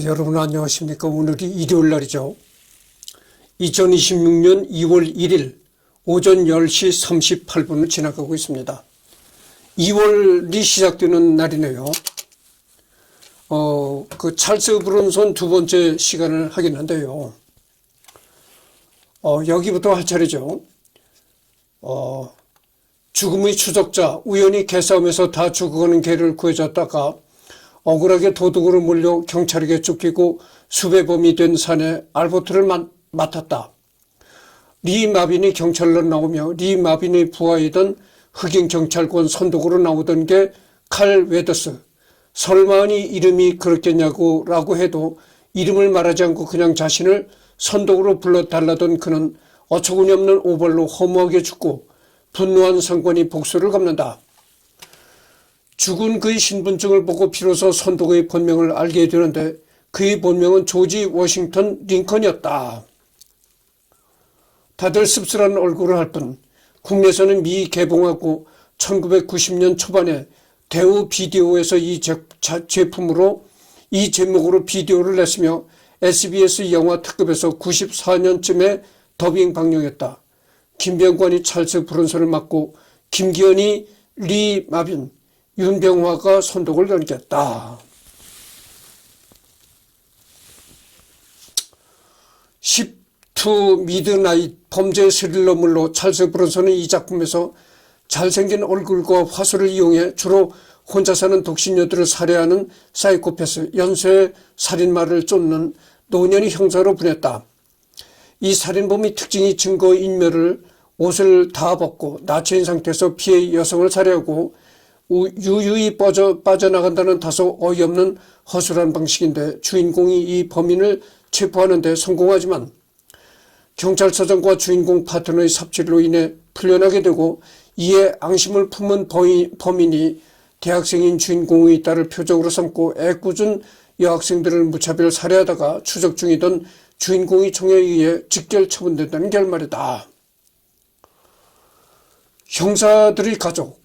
여러분 안녕하십니까. 오늘이 일요일 날이죠. 2026년 2월 1일 오전 10시 38분을 지나가고 있습니다. 2월이 시작되는 날이네요. 그 찰스 브론슨 두 번째 시간을 하겠는데요. 여기부터 할 차례죠. 죽음의 추적자, 우연히 개싸움에서 다 죽어가는 개를 구해줬다가 억울하게 도둑으로 몰려 경찰에게 쫓기고 수배범이 된 사내 알버트를 맡았다. 리 마빈이 경찰로 나오며 리 마빈의 부하이던 흑인 경찰관 선독으로 나오던 게 칼 웨더스. 설마니 이름이 그렇겠냐고 라고 해도 이름을 말하지 않고 그냥 자신을 선독으로 불러달라던 그는 어처구니 없는 오벌로 허무하게 죽고 분노한 상관이 복수를 갚는다. 죽은 그의 신분증을 보고 비로소 선독의 본명을 알게 되는데 그의 본명은 조지 워싱턴 링컨이었다. 다들 씁쓸한 얼굴을 할 뿐 국내에서는 미개봉하고 1990년 초반에 대우 비디오에서 이 제품으로 이 제목으로 비디오를 냈으며 SBS 영화 특급에서 94년쯤에 더빙 방영했다. 김병관이 찰스 브론슨을 맡고 김기현이 리 마빈, 윤병화가 선독을 연기했다. 10to Midnight 범죄 스릴러물로 찰스 브론슨은 이 작품에서 잘생긴 얼굴과 화술을 이용해 주로 혼자 사는 독신녀들을 살해하는 사이코패스, 연쇄 살인마를 쫓는 노년의 형사로 분했다. 이 살인범의 특징이 증거인멸을 옷을 다 벗고 나체인 상태에서 피해 여성을 살해하고 유유히 빠져나간다는 다소 어이없는 허술한 방식인데 주인공이 이 범인을 체포하는 데 성공하지만 경찰서장과 주인공 파트너의 삽질로 인해 풀려나게 되고 이에 앙심을 품은 범인이 대학생인 주인공의 딸을 표적으로 삼고 애꿎은 여학생들을 무차별 살해하다가 추적 중이던 주인공의 총에 의해 직결 처분된다는 결말이다. 형사들의 가족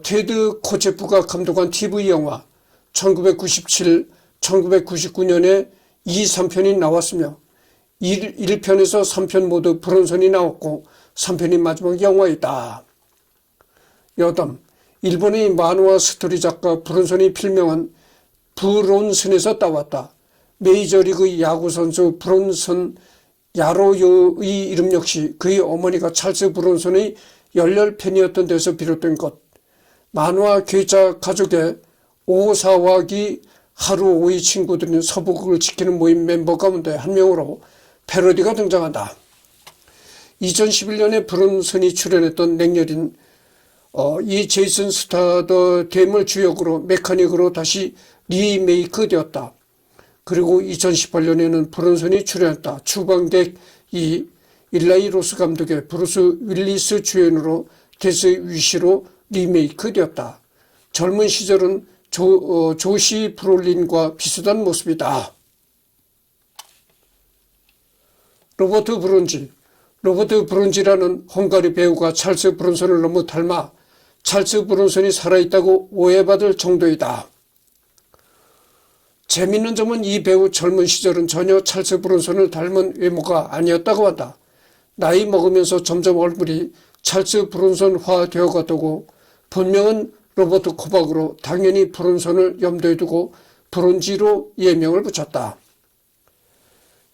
테드 코체프가 감독한 TV 영화 1997, 1999년에 이 3편이 나왔으며 1편에서 3편 모두 브론슨이 나왔고 3편이 마지막 영화이다. 여담, 일본의 만화 스토리 작가 브론슨의 필명은 브론슨에서 따왔다. 메이저리그 야구선수 브론슨 야로요의 이름 역시 그의 어머니가 찰스 브론슨의 열렬 팬이었던 데서 비롯된 것. 만화 괴짜 가족의 오사와기 하루오의 친구들은 서부극을 지키는 모임 멤버 가운데 한 명으로 패러디가 등장한다. 2011년에 브론슨이 출연했던 냉혈인 이 제이슨 스타더댐을 주역으로 메카닉으로 다시 리메이크 되었다. 그리고 2018년에는 브론슨이 출연했다. 추방객 이 일라이 로스 감독의 브루스 윌리스 주연으로 데스 위시로 리메이크 되었다. 젊은 시절은 조시 브롤린과 비슷한 모습이다. 로버트 브론지라는 헝가리 배우가 찰스 브론슨을 너무 닮아 찰스 브론슨이 살아있다고 오해받을 정도이다. 재미있는 점은 이 배우 젊은 시절은 전혀 찰스 브론슨을 닮은 외모가 아니었다고 한다. 나이 먹으면서 점점 얼굴이 찰스 브론슨화 되어가고 본명은 로버트 코박으로 당연히 브론슨을 염두에 두고 브론지로 예명을 붙였다.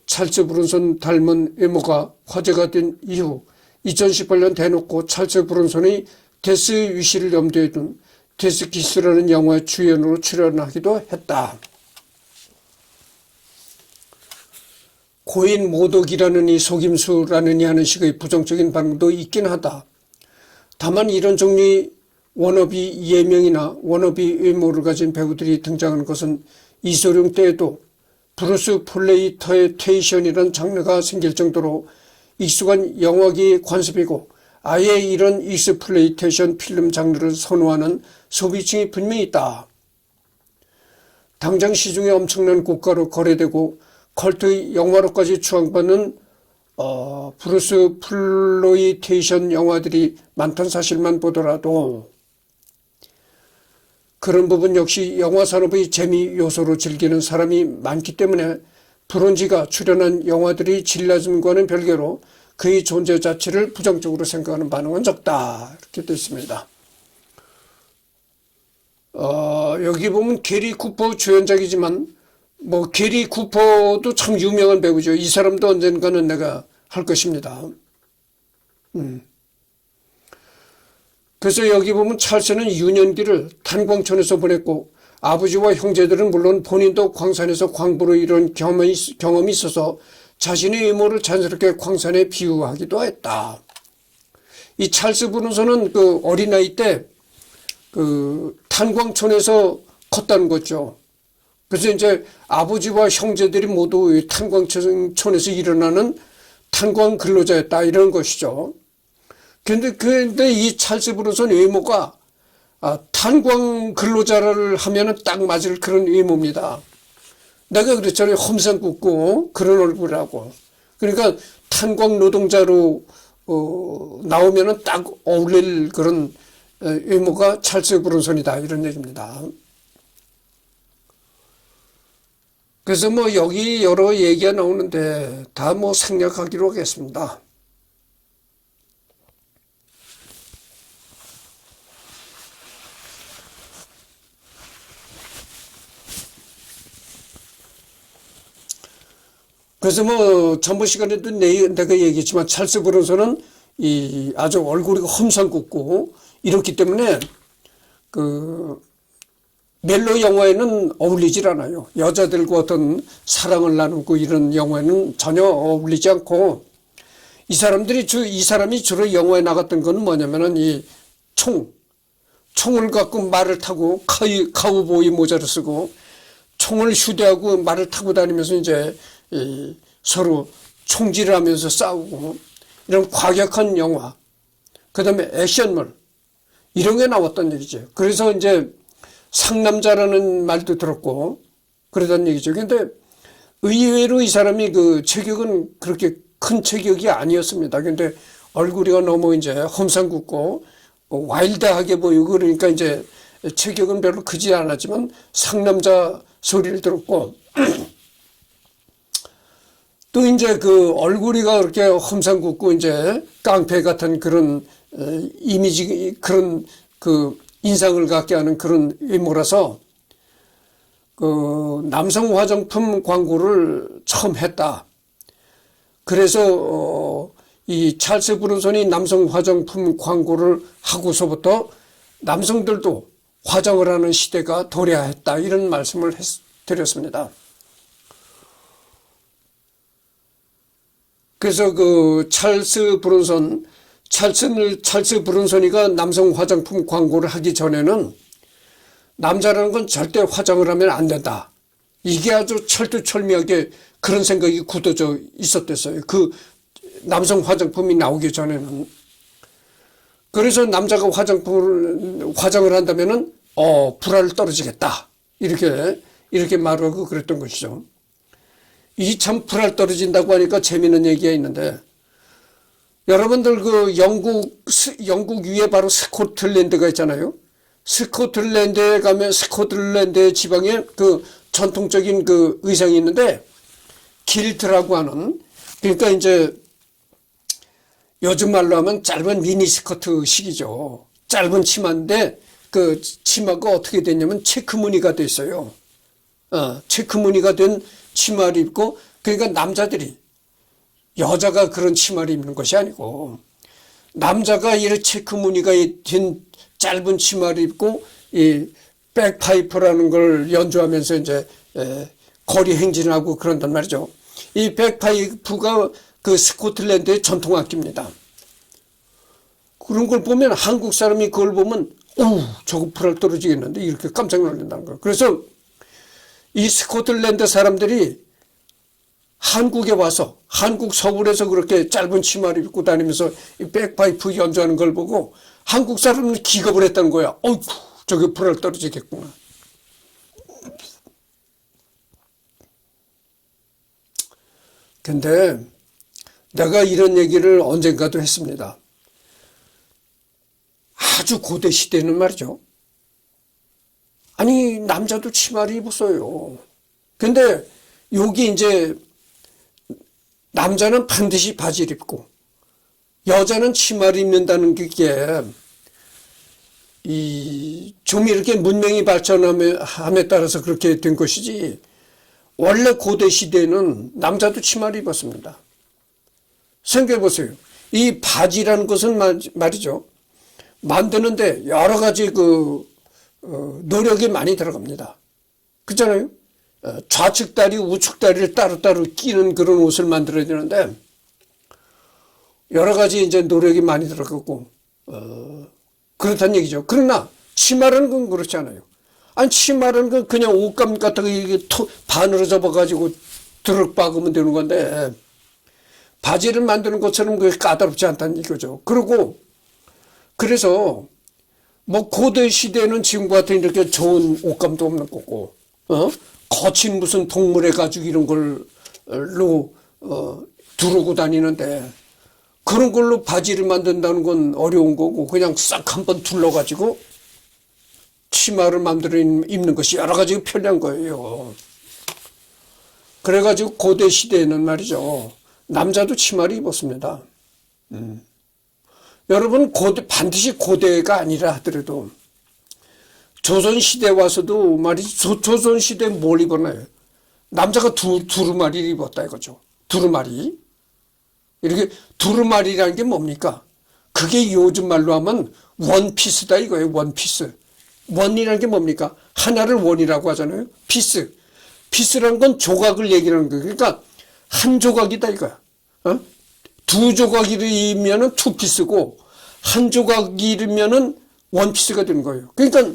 찰스 브론슨 닮은 외모가 화제가 된 이후 2018년 대놓고 찰스 브론슨의 데스 위시를 염두에 둔 데스 키스라는 영화의 주연으로 출연하기도 했다. 고인 모독이라는 이 속임수라는 이 하는 식의 부정적인 반응도 있긴 하다. 다만 이런 종류의 워너비 예명이나 워너비 외모를 가진 배우들이 등장하는 것은 이소룡 때에도 브루스 플레이테이션이라는 장르가 생길 정도로 익숙한 영화계의 관습이고 아예 이런 익스플레이테이션 필름 장르를 선호하는 소비층이 분명히 있다. 당장 시중에 엄청난 고가로 거래되고 컬트 영화로까지 추앙받는 브루스 플로이테이션 영화들이 많다는 사실만 보더라도 그런 부분 역시 영화 산업의 재미 요소로 즐기는 사람이 많기 때문에 브론지가 출연한 영화들이 질 낮음과는 별개로 그의 존재 자체를 부정적으로 생각하는 반응은 적다. 이렇게 되어 있습니다. 여기 보면 게리 쿠퍼 주연작이지만 뭐 게리 쿠퍼도 참 유명한 배우죠. 이 사람도 언젠가는 내가 할 것입니다. 그래서 여기 보면 찰스는 유년기를 탄광촌에서 보냈고 아버지와 형제들은 물론 본인도 광산에서 광부로 이룬 경험이 있어서 자신의 외모를 자연스럽게 광산에 비유하기도 했다. 이 찰스 브룬슨은 그 어린아이 때 그 탄광촌에서 컸다는 거죠. 그래서 이제 아버지와 형제들이 모두 탄광촌에서 일어나는 탄광 근로자였다 이런 것이죠. 근데 이 찰스 브룬슨 외모가 탄광 근로자를 하면은 딱 맞을 그런 외모입니다. 내가 그랬잖아요. 험상 궂고 그런 얼굴이라고. 그러니까 탄광 노동자로 나오면은 딱 어울릴 그런 외모가 찰스 브룬슨이다 이런 얘기입니다. 그래서 뭐 여기 여러 얘기가 나오는데 다 뭐 생략하기로 하겠습니다. 그래서 뭐 전번 시간에도 내가 얘기했지만 찰스 브룬슨은 이 아주 얼굴이 험상궂고 이렇기 때문에 그 멜로 영화에는 어울리질 않아요. 여자들과 어떤 사랑을 나누고 이런 영화에는 전혀 어울리지 않고 이 사람이 주로 영화에 나갔던 건 뭐냐면은 이 총을 갖고 말을 타고 카우보이 모자를 쓰고 총을 휴대하고 말을 타고 다니면서 이제 서로 총질을 하면서 싸우고 이런 과격한 영화, 그 다음에 액션물 이런 게 나왔던 얘기죠. 그래서 이제 상남자라는 말도 들었고 그러던 얘기죠. 근데 의외로 이 사람이 그 체격은 그렇게 큰 체격이 아니었습니다. 근데 얼굴이 너무 이제 험상궂고 와일드하게 보이고 그러니까 이제 체격은 별로 크지 않았지만 상남자 소리를 들었고 또 이제 그 얼굴이가 그렇게 험상궂고 이제 깡패 같은 그런 이미지 그런 그 인상을 갖게 하는 그런 외모라서 그 남성 화장품 광고를 처음 했다. 그래서 이 찰스 브룬슨이 남성 화장품 광고를 하고서부터 남성들도 화장을 하는 시대가 도래했다 이런 말씀을 드렸습니다. 그래서 그 찰스 브룬슨이가 남성 화장품 광고를 하기 전에는 남자라는 건 절대 화장을 하면 안 된다. 이게 아주 철두철미하게 그런 생각이 굳어져 있었댔어요. 그 남성 화장품이 나오기 전에는. 그래서 남자가 화장을 한다면은 불알 떨어지겠다. 이렇게 말하고 그랬던 것이죠. 이 참 불알 떨어진다고 하니까 재미있는 얘기가 있는데 여러분들 그 영국 위에 바로 스코틀랜드가 있잖아요. 스코틀랜드에 가면 스코틀랜드 지방에 그 전통적인 그 의상이 있는데 kilt라고 하는 그러니까 이제 요즘 말로 하면 짧은 미니스커트식이죠. 짧은 치마인데 그 치마가 어떻게 됐냐면 체크 무늬가 돼 있어요. 체크 무늬가 된 치마를 입고 그러니까 남자들이 여자가 그런 치마를 입는 것이 아니고 남자가 이런 체크 무늬가 된 짧은 치마를 입고 이 백파이프라는 걸 연주하면서 이제 거리 행진을 하고 그런단 말이죠. 이 백파이프가 그 스코틀랜드의 전통 악기입니다. 그런 걸 보면 한국 사람이 그걸 보면 저거 불알 떨어지겠는데 이렇게 깜짝 놀란다는 거예요. 그래서 이 스코틀랜드 사람들이 한국에 와서 한국 서울에서 그렇게 짧은 치마를 입고 다니면서 이 백파이프 연주하는 걸 보고 한국 사람은 기겁을 했다는 거야. 저게 불알 떨어지겠구나. 근데 내가 이런 얘기를 언젠가도 했습니다. 아주 고대 시대는 말이죠. 아니, 남자도 치마를 입었어요. 근데 여기 이제 남자는 반드시 바지를 입고 여자는 치마를 입는다는 게 좀 이렇게 문명이 발전함에 따라서 그렇게 된 것이지, 원래 고대 시대에는 남자도 치마를 입었습니다. 생각해 보세요. 이 바지라는 것은 말이죠, 만드는데 여러 가지 노력이 많이 들어갑니다. 그렇잖아요? 좌측 다리, 우측 다리를 따로따로 끼는 그런 옷을 만들어야 되는데, 여러 가지 이제 노력이 많이 들어가고, 그렇다는 얘기죠. 그러나, 치마라는 건 그렇지 않아요. 아니, 치마라는 건 그냥 옷감 같은 거 이렇게 반으로 접어가지고 드럭 박으면 되는 건데, 바지를 만드는 것처럼 그게 까다롭지 않다는 이거죠. 그래서, 뭐, 고대 시대는 지금과 같은 이렇게 좋은 옷감도 없는 거고, 거친 무슨 동물의 가죽 이런 걸로, 두르고 다니는데, 그런 걸로 바지를 만든다는 건 어려운 거고, 그냥 싹 한번 둘러가지고, 치마를 만들어 입는 것이 여러 가지 편리한 거예요. 그래가지고 고대 시대에는 말이죠, 남자도 치마를 입었습니다. 여러분, 반드시 고대가 아니라 하더라도, 조선시대 와서도 말이죠, 조선시대에 뭘 입었나요? 남자가 두루마리를 입었다 이거죠. 두루마리. 이렇게 두루마리라는 게 뭡니까? 그게 요즘 말로 하면 원피스다 이거예요. 원피스. 원이라는 게 뭡니까? 하나를 원이라고 하잖아요. 피스. 피스라는 건 조각을 얘기하는 거예요. 그러니까 한 조각이다 이거야. 두 조각이면은 투피스고, 한 조각이면은 원피스가 되는 거예요. 그러니까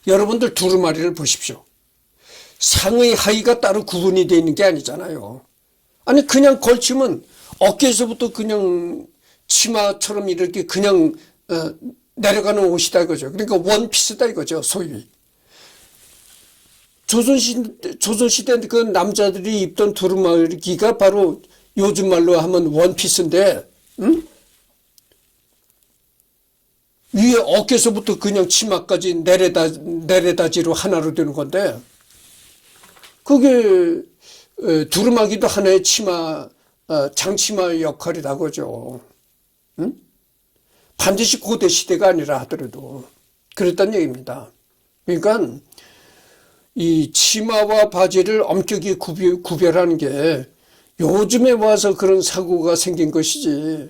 여러분들 두루마리를 보십시오. 상의 하의가 따로 구분이 되어 있는 게 아니잖아요. 아니, 그냥 걸치면 어깨에서부터 그냥 치마처럼 이렇게 그냥 내려가는 옷이다 이거죠. 그러니까 원피스다 이거죠, 소위. 조선시대 그 남자들이 입던 두루마기가 바로 요즘 말로 하면 원피스인데, 위에 어깨에서부터 그냥 치마까지 내려다지로 하나로 되는 건데, 그게 두루마기도 하나의 장치마 역할이다 그죠. 반드시 고대 시대가 아니라 하더라도 그랬단 얘기입니다. 그러니까 이 치마와 바지를 엄격히 구별하는 게 요즘에 와서 그런 사고가 생긴 것이지,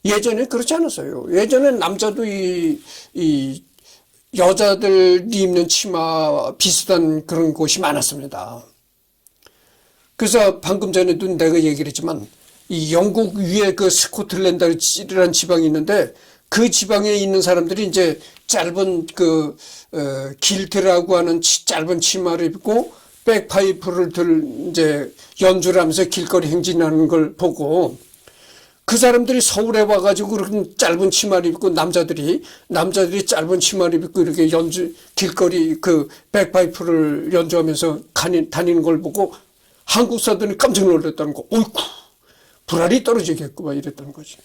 예전에 그렇지 않았어요. 예전에 남자도 이 여자들이 입는 치마 비슷한 그런 곳이 많았습니다. 그래서 방금 전에도 내가 얘기를 했지만, 이 영국 위에 그 스코틀랜드라는 지방이 있는데, 그 지방에 있는 사람들이 이제 짧은 길트라고 하는 짧은 치마를 입고 백파이프를 이제 연주를 하면서 길거리 행진하는 걸 보고, 그 사람들이 서울에 와가지고 그렇게 짧은 치마를 입고 남자들이 짧은 치마를 입고 이렇게 길거리 백파이프를 연주하면서 다니는 걸 보고 한국 사람들이 깜짝 놀랐다는 거. 어이쿠, 불알이 떨어지겠구만 이랬다는 거지.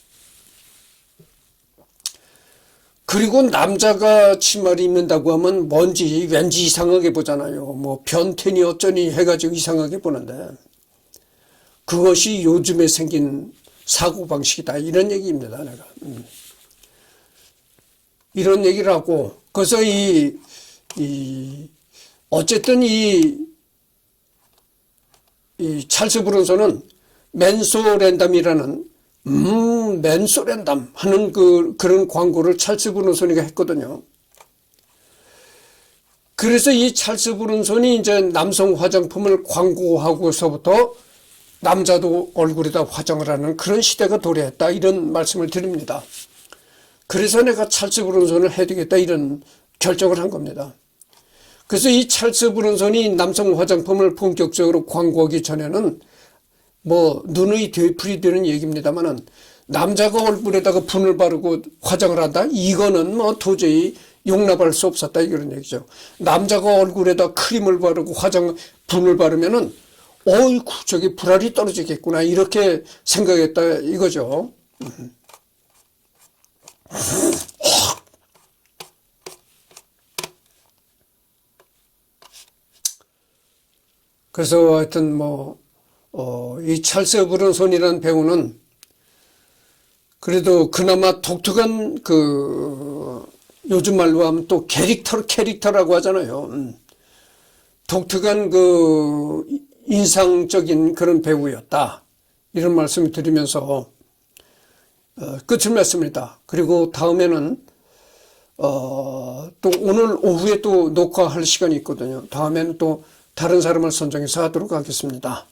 그리고 남자가 치마를 입는다고 하면 왠지 이상하게 보잖아요. 뭐 변태니 어쩌니 해가지고 이상하게 보는데, 그것이 요즘에 생긴 사고방식이다 이런 얘기입니다. 내가 이런 얘기를 하고, 그래서 어쨌든 이 찰스 브론슨은 맨소랜담이라는 맨소랜담 하는 그런 광고를 찰스 브론슨이가 했거든요. 그래서 이 찰스 브론슨이 이제 남성 화장품을 광고하고서부터 남자도 얼굴에다 화장을 하는 그런 시대가 도래했다 이런 말씀을 드립니다. 그래서 내가 찰스 브론슨을 해야 되겠다 이런 결정을 한 겁니다. 그래서 이 찰스 브론슨이 남성 화장품을 본격적으로 광고하기 전에는 뭐 눈의 되풀이 되는 얘기입니다만은, 남자가 얼굴에다가 분을 바르고 화장을 한다? 이거는 뭐 도저히 용납할 수 없었다 이런 얘기죠. 남자가 얼굴에다 크림을 바르고 분을 바르면은 어이구 저기 불알이 떨어지겠구나 이렇게 생각했다 이거죠. 그래서 하여튼 이 찰스 브론손이라는 배우는 그래도 그나마 독특한 요즘 말로 하면 또 캐릭터라고 하잖아요. 독특한 인상적인 그런 배우였다. 이런 말씀을 드리면서 끝을 맺습니다. 그리고 다음에는 또 오늘 오후에 또 녹화할 시간이 있거든요. 다음에는 또 다른 사람을 선정해서 하도록 하겠습니다.